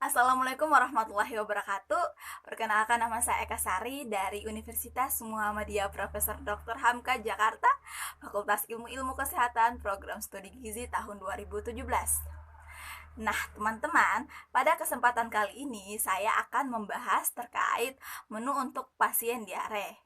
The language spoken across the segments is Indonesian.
Assalamualaikum warahmatullahi wabarakatuh. Perkenalkan, nama saya Eka Sari dari Universitas Muhammadiyah Profesor Dr. Hamka Jakarta, Fakultas Ilmu Kesehatan, Program Studi Gizi tahun 2017. Nah, teman-teman, pada kesempatan kali ini saya akan membahas terkait menu untuk pasien diare.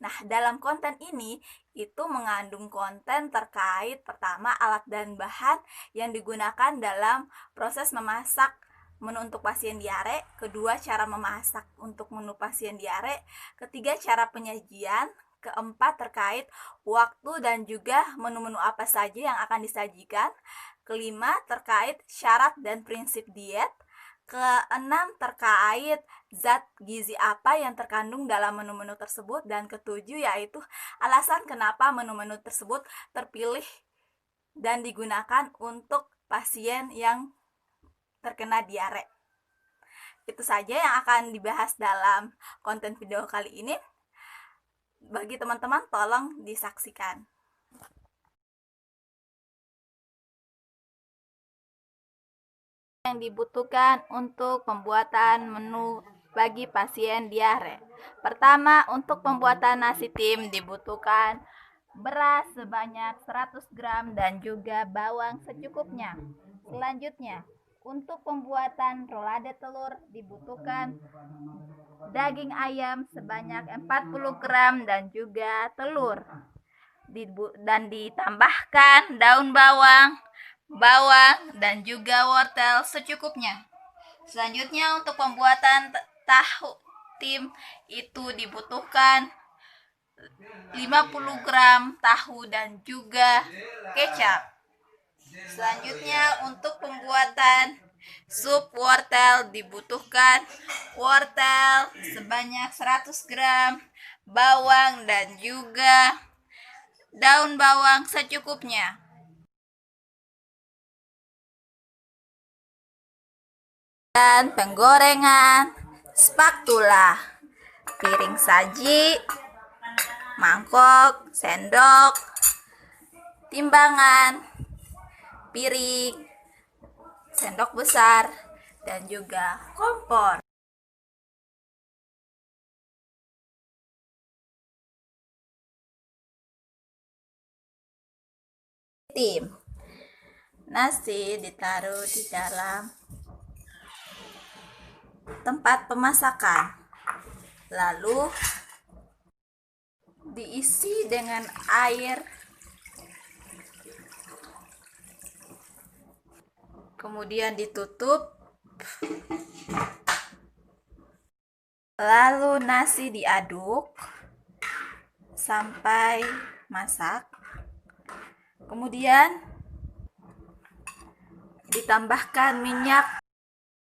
Nah, dalam konten ini itu mengandung konten terkait pertama alat dan bahan yang digunakan dalam proses memasak menu untuk pasien diare, kedua cara memasak untuk menu pasien diare, ketiga cara penyajian, keempat terkait waktu dan juga menu-menu apa saja yang akan disajikan, kelima terkait syarat dan prinsip diet, keenam terkait zat gizi apa yang terkandung dalam menu-menu tersebut, dan ketujuh yaitu alasan kenapa menu-menu tersebut terpilih dan digunakan untuk pasien yang terkena diare. Itu saja yang akan dibahas dalam konten video kali ini. Bagi teman-teman, tolong disaksikan. Yang dibutuhkan untuk pembuatan menu bagi pasien diare. Pertama, untuk pembuatan nasi tim dibutuhkan beras sebanyak 100 gram dan juga bawang secukupnya. Selanjutnya, untuk pembuatan rolade telur dibutuhkan daging ayam sebanyak 40 gram dan juga telur. Dan ditambahkan daun bawang, dan juga wortel secukupnya. Selanjutnya, untuk pembuatan tahu tim itu dibutuhkan 50 gram tahu dan juga kecap. Selanjutnya, untuk pembuatan sup wortel dibutuhkan wortel sebanyak 100 gram, bawang dan juga daun bawang secukupnya. Dan penggorengan, spatula, piring saji, mangkok, sendok, timbangan, piring, sendok besar, dan juga kompor. Tim nasi ditaruh di dalam tempat pemasakan, lalu diisi dengan air, kemudian ditutup, lalu nasi diaduk sampai masak, kemudian ditambahkan minyak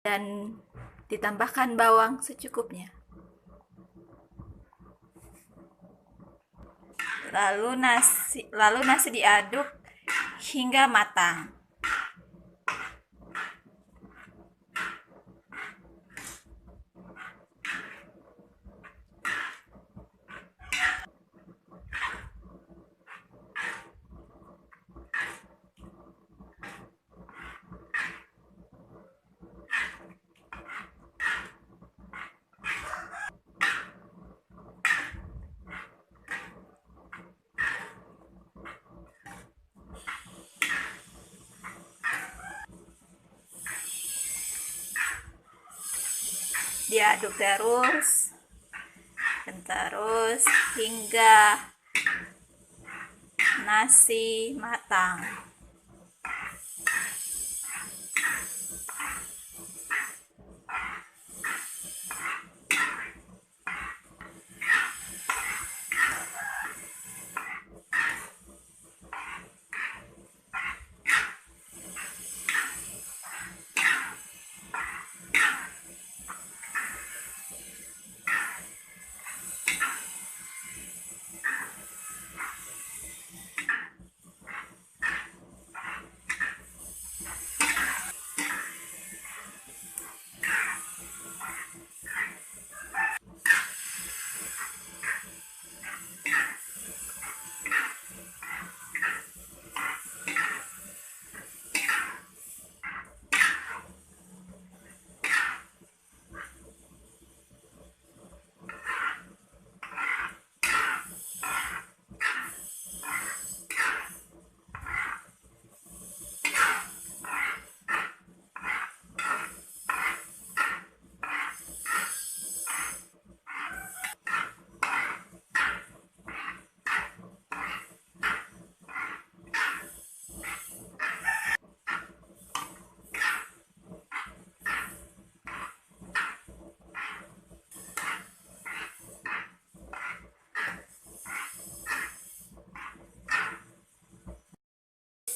dan ditambahkan bawang secukupnya. Lalu nasi diaduk hingga matang. Diaduk terus hingga nasi matang.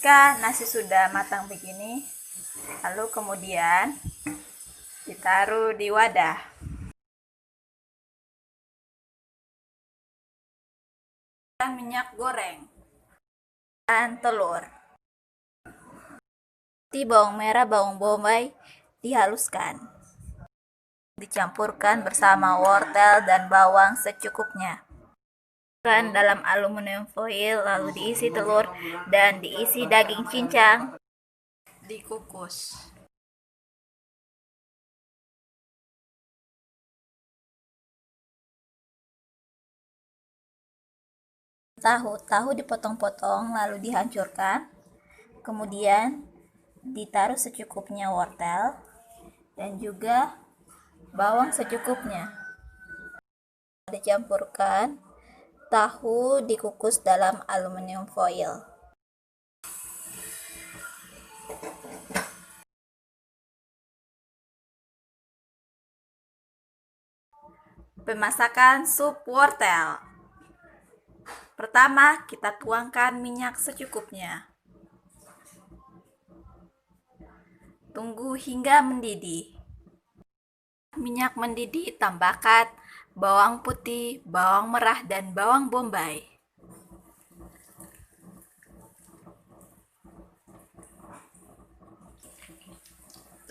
Jika nasi sudah matang begini, lalu kemudian ditaruh di wadah. Minyak goreng dan telur. Bawang merah, bawang bombay dihaluskan. Dicampurkan bersama wortel dan bawang secukupnya. Dalam aluminium foil, lalu diisi telur dan diisi daging cincang. Dikukus. Tahu dipotong-potong lalu dihancurkan. Kemudian ditaruh secukupnya wortel dan juga bawang secukupnya. Dicampurkan. Tahu dikukus dalam aluminium foil. Pemasakan sup wortel. Pertama, kita tuangkan minyak secukupnya. Tunggu hingga mendidih. Minyak mendidih, tambahkan bawang putih, bawang merah, dan bawang bombay.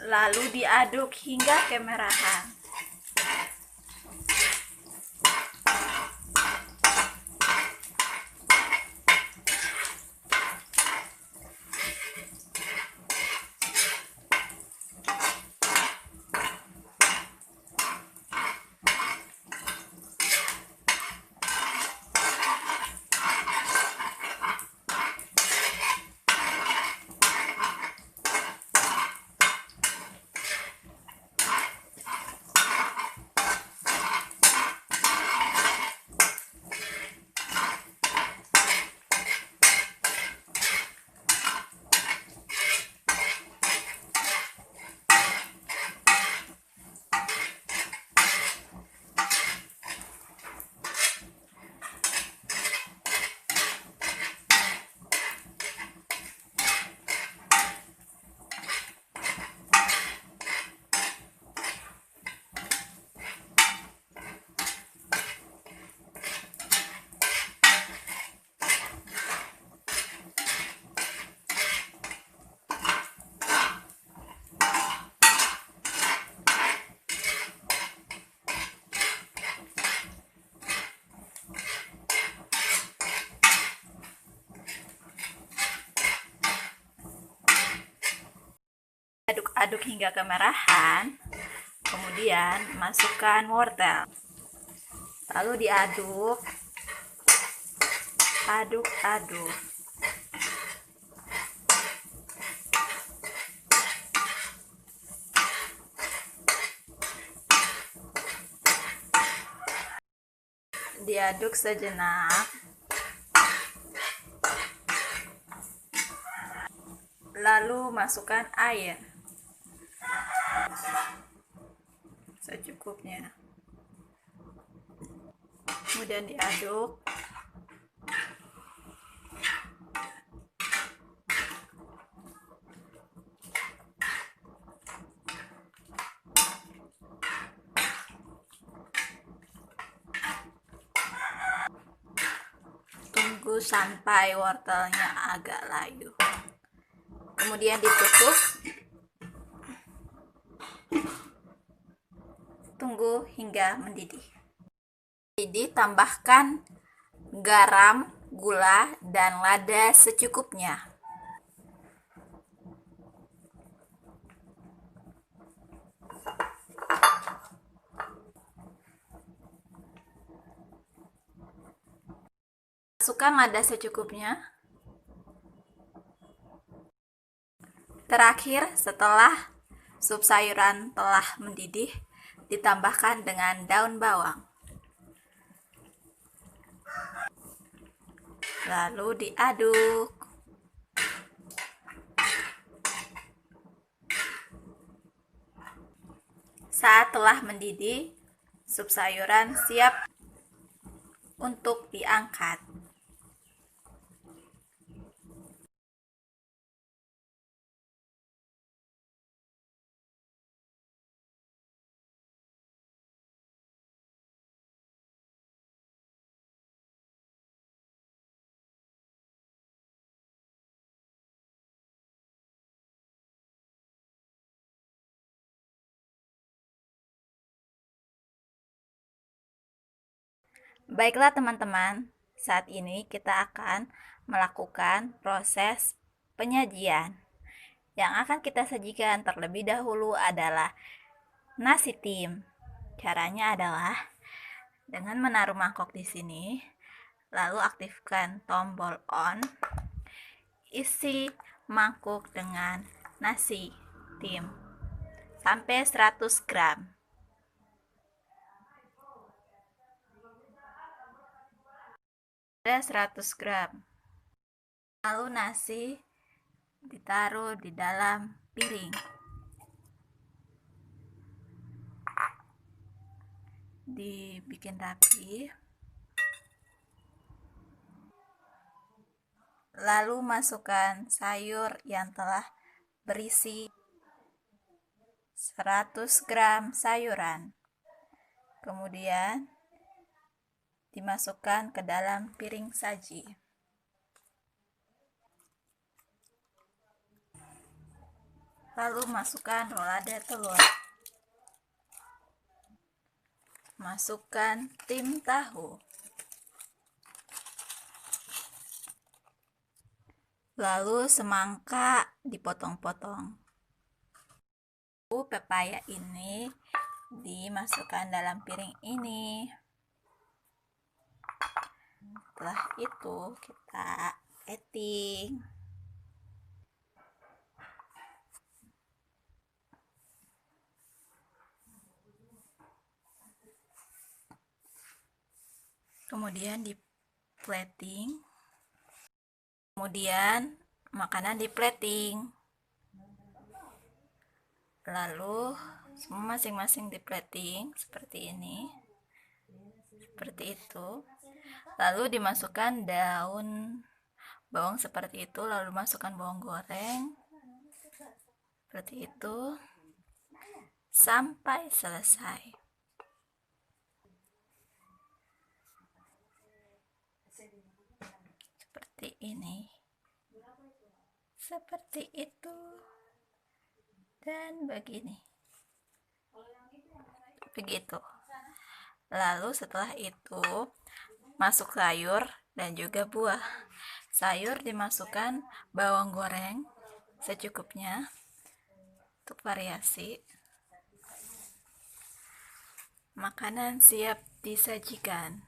Lalu diaduk hingga kemerahan. Aduk-aduk hingga kemerahan, kemudian masukkan wortel, lalu diaduk, aduk-aduk. Diaduk sejenak, lalu masukkan air secukupnya, kemudian diaduk. Tunggu sampai wortelnya agak layu, kemudian ditutup. Tunggu hingga mendidih. Tambahkan garam, gula, dan lada secukupnya. Masukkan lada secukupnya. Terakhir, setelah sup sayuran telah mendidih, ditambahkan dengan daun bawang. Lalu diaduk. Saat telah mendidih, sup sayuran siap untuk diangkat. Baiklah teman-teman, saat ini kita akan melakukan proses penyajian. Yang akan kita sajikan terlebih dahulu adalah nasi tim. Caranya adalah dengan menaruh mangkok di sini, lalu aktifkan tombol on, isi mangkuk dengan nasi tim sampai 100 gram. Ada 100 gram. Lalu nasi ditaruh di dalam piring. Dibikin rapi. Lalu masukkan sayur yang telah berisi 100 gram sayuran. Kemudian dimasukkan ke dalam piring saji. Lalu masukkan rolade telur. Masukkan tim tahu. Lalu semangka dipotong-potong. Pepaya ini dimasukkan dalam piring ini. Setelah itu kita plating. Kemudian di plating. Kemudian makanan di plating. Lalu semua masing-masing di plating seperti ini. Seperti itu. Lalu dimasukkan daun bawang seperti itu, lalu masukkan bawang goreng seperti itu sampai selesai. Seperti ini, seperti itu, dan begini, begitu. Lalu setelah itu masuk sayur dan juga buah. Sayur dimasukkan bawang goreng secukupnya untuk variasi. Makanan siap disajikan.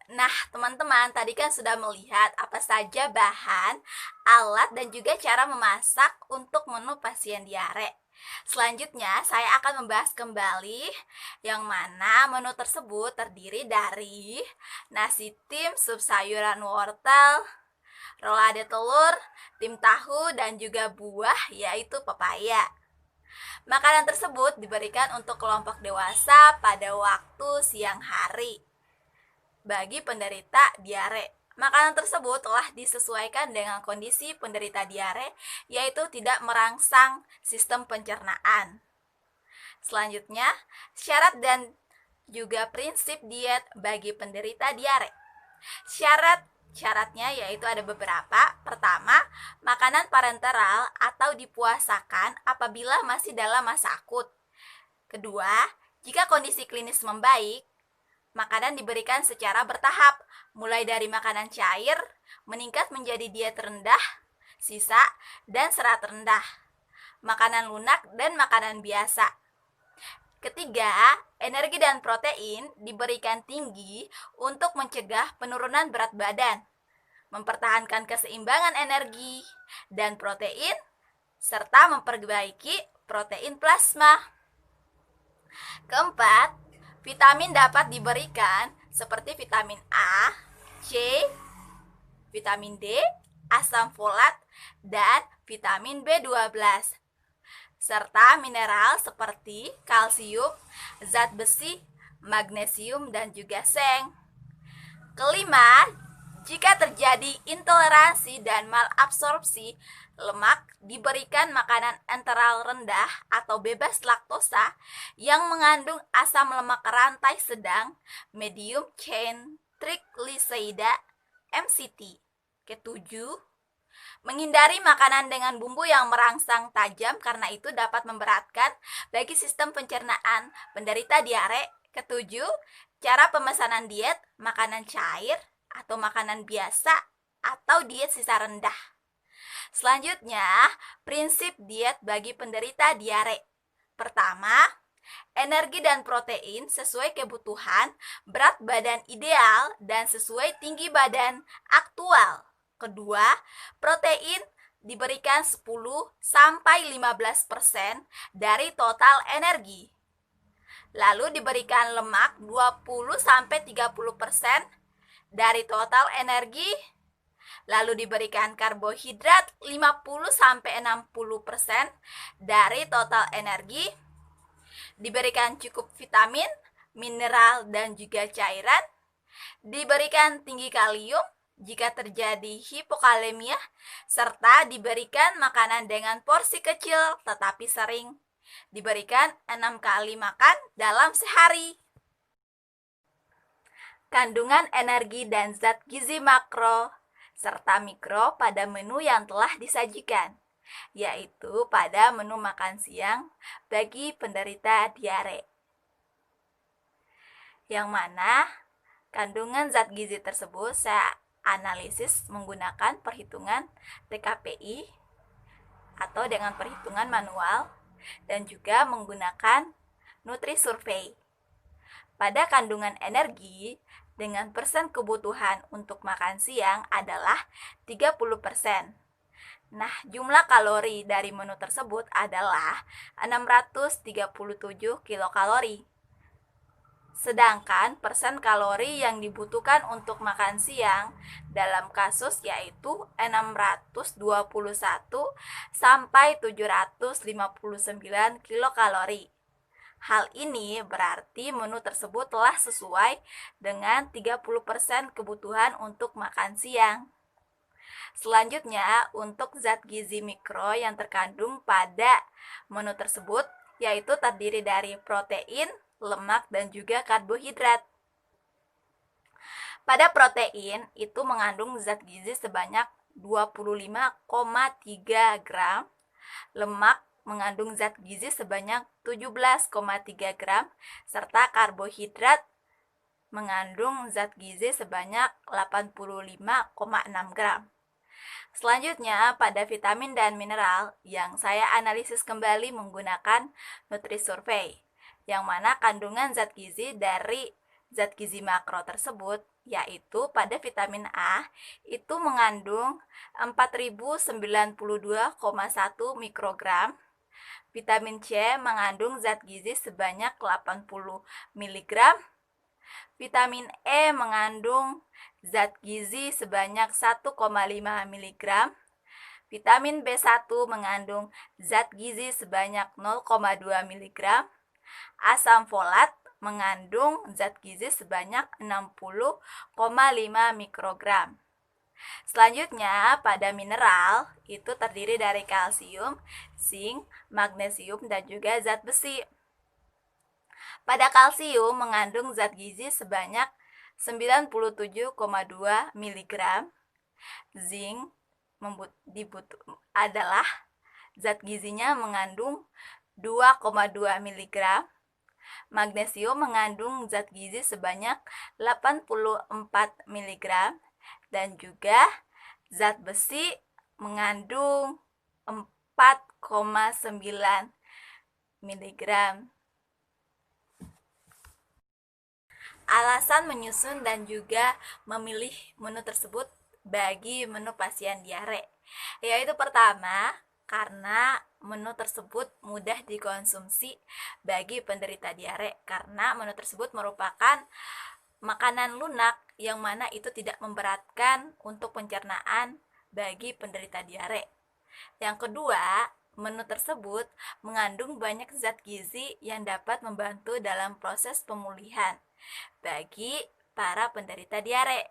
Nah, teman-teman, tadi kan sudah melihat apa saja bahan, alat, dan juga cara memasak untuk menu pasien diare. Selanjutnya, saya akan membahas kembali yang mana menu tersebut terdiri dari nasi tim, sup sayuran wortel, rolade telur, tim tahu, dan juga buah, yaitu pepaya. Makanan tersebut diberikan untuk kelompok dewasa pada waktu siang hari. Bagi penderita diare, makanan tersebut telah disesuaikan dengan kondisi penderita diare, yaitu tidak merangsang sistem pencernaan. Selanjutnya, syarat dan juga prinsip diet bagi penderita diare. Syaratnya yaitu ada beberapa. Pertama, makanan parenteral atau dipuasakan apabila masih dalam masa akut. Kedua, jika kondisi klinis membaik, makanan diberikan secara bertahap, mulai dari makanan cair, meningkat menjadi diet rendah, sisa, dan serat rendah, makanan lunak, dan makanan biasa. Ketiga, energi dan protein diberikan tinggi untuk mencegah penurunan berat badan, mempertahankan keseimbangan energi dan protein, serta memperbaiki protein plasma. Keempat, vitamin dapat diberikan seperti vitamin A, C, vitamin D, asam folat, dan vitamin B12, serta mineral seperti kalsium, zat besi, magnesium, dan juga seng. Kelima, jika terjadi intoleransi dan malabsorpsi lemak, diberikan makanan enteral rendah atau bebas laktosa yang mengandung asam lemak rantai sedang, medium chain triglyceride (MCT). Ketujuh, menghindari makanan dengan bumbu yang merangsang tajam karena itu dapat memberatkan bagi sistem pencernaan penderita diare. Ketujuh, cara pemesanan diet, makanan cair atau makanan biasa atau diet sisa rendah. Selanjutnya, prinsip diet bagi penderita diare. Pertama, energi dan protein sesuai kebutuhan, berat badan ideal, dan sesuai tinggi badan aktual. Kedua, protein diberikan 10-15% dari total energi. Lalu diberikan lemak 20-30% dari total energi. Lalu diberikan karbohidrat 50-60% dari total energi. Diberikan cukup vitamin, mineral, dan juga cairan. Diberikan tinggi kalium jika terjadi hipokalemia, serta diberikan makanan dengan porsi kecil tetapi sering. Diberikan 6 kali makan dalam sehari. Kandungan energi dan zat gizi makro serta mikro pada menu yang telah disajikan, yaitu pada menu makan siang bagi penderita diare, yang mana kandungan zat gizi tersebut saya analisis menggunakan perhitungan TKPI atau dengan perhitungan manual dan juga menggunakan Nutri-Survey. Pada kandungan energi, dengan persen kebutuhan untuk makan siang adalah 30%. Nah, jumlah kalori dari menu tersebut adalah 637 kilokalori. Sedangkan persen kalori yang dibutuhkan untuk makan siang dalam kasus yaitu 621 sampai 759 kilokalori. Hal ini berarti menu tersebut telah sesuai dengan 30% kebutuhan untuk makan siang. Selanjutnya, untuk zat gizi mikro yang terkandung pada menu tersebut, yaitu terdiri dari protein, lemak, dan juga karbohidrat. Pada protein, itu mengandung zat gizi sebanyak 25,3 gram, lemak mengandung zat gizi sebanyak 17,3 gram, serta karbohidrat mengandung zat gizi sebanyak 85,6 gram. Selanjutnya, pada vitamin dan mineral yang saya analisis kembali menggunakan Nutri-Survey, yang mana kandungan zat gizi dari zat gizi makro tersebut, yaitu pada vitamin A itu mengandung 4092,1 mikrogram, vitamin C mengandung zat gizi sebanyak 80 mg, vitamin E mengandung zat gizi sebanyak 1,5 mg, vitamin B1 mengandung zat gizi sebanyak 0,2 mg, asam folat mengandung zat gizi sebanyak 60,5 mikrogram. Selanjutnya, pada mineral itu terdiri dari kalsium, zinc, magnesium, dan juga zat besi. Pada kalsium mengandung zat gizi sebanyak 97,2 mg. Zinc adalah zat gizinya mengandung 2,2 mg. Magnesium mengandung zat gizi sebanyak 84 mg. Dan juga zat besi mengandung 4,9 mg. Alasan menyusun dan juga memilih menu tersebut bagi menu pasien diare, yaitu pertama, karena menu tersebut mudah dikonsumsi bagi penderita diare, karena menu tersebut merupakan makanan lunak yang mana itu tidak memberatkan untuk pencernaan bagi penderita diare. Yang kedua, menu tersebut mengandung banyak zat gizi yang dapat membantu dalam proses pemulihan bagi para penderita diare.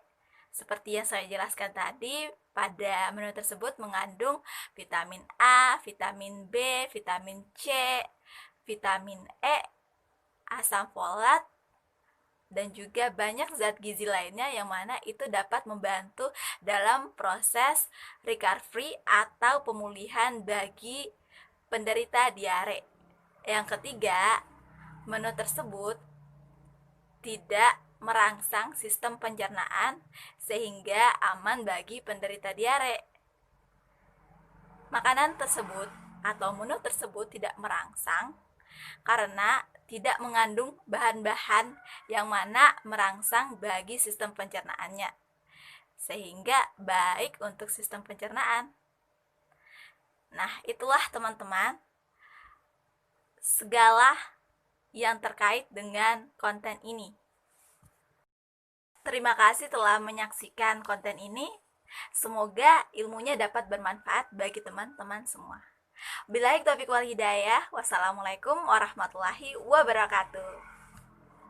Seperti yang saya jelaskan tadi, pada menu tersebut mengandung vitamin A, vitamin B, vitamin C, vitamin E, asam folat, dan juga banyak zat gizi lainnya yang mana itu dapat membantu dalam proses recovery atau pemulihan bagi penderita diare. Yang ketiga, menu tersebut tidak merangsang sistem pencernaan sehingga aman bagi penderita diare. Makanan tersebut atau menu tersebut tidak merangsang karena tidak mengandung bahan-bahan yang mana merangsang bagi sistem pencernaannya, sehingga baik untuk sistem pencernaan. Nah, itulah teman-teman segala yang terkait dengan konten ini. Terima kasih telah menyaksikan konten ini. Semoga ilmunya dapat bermanfaat bagi teman-teman semua. Billahi taufiq wal hidayah. Wassalamualaikum warahmatullahi wabarakatuh.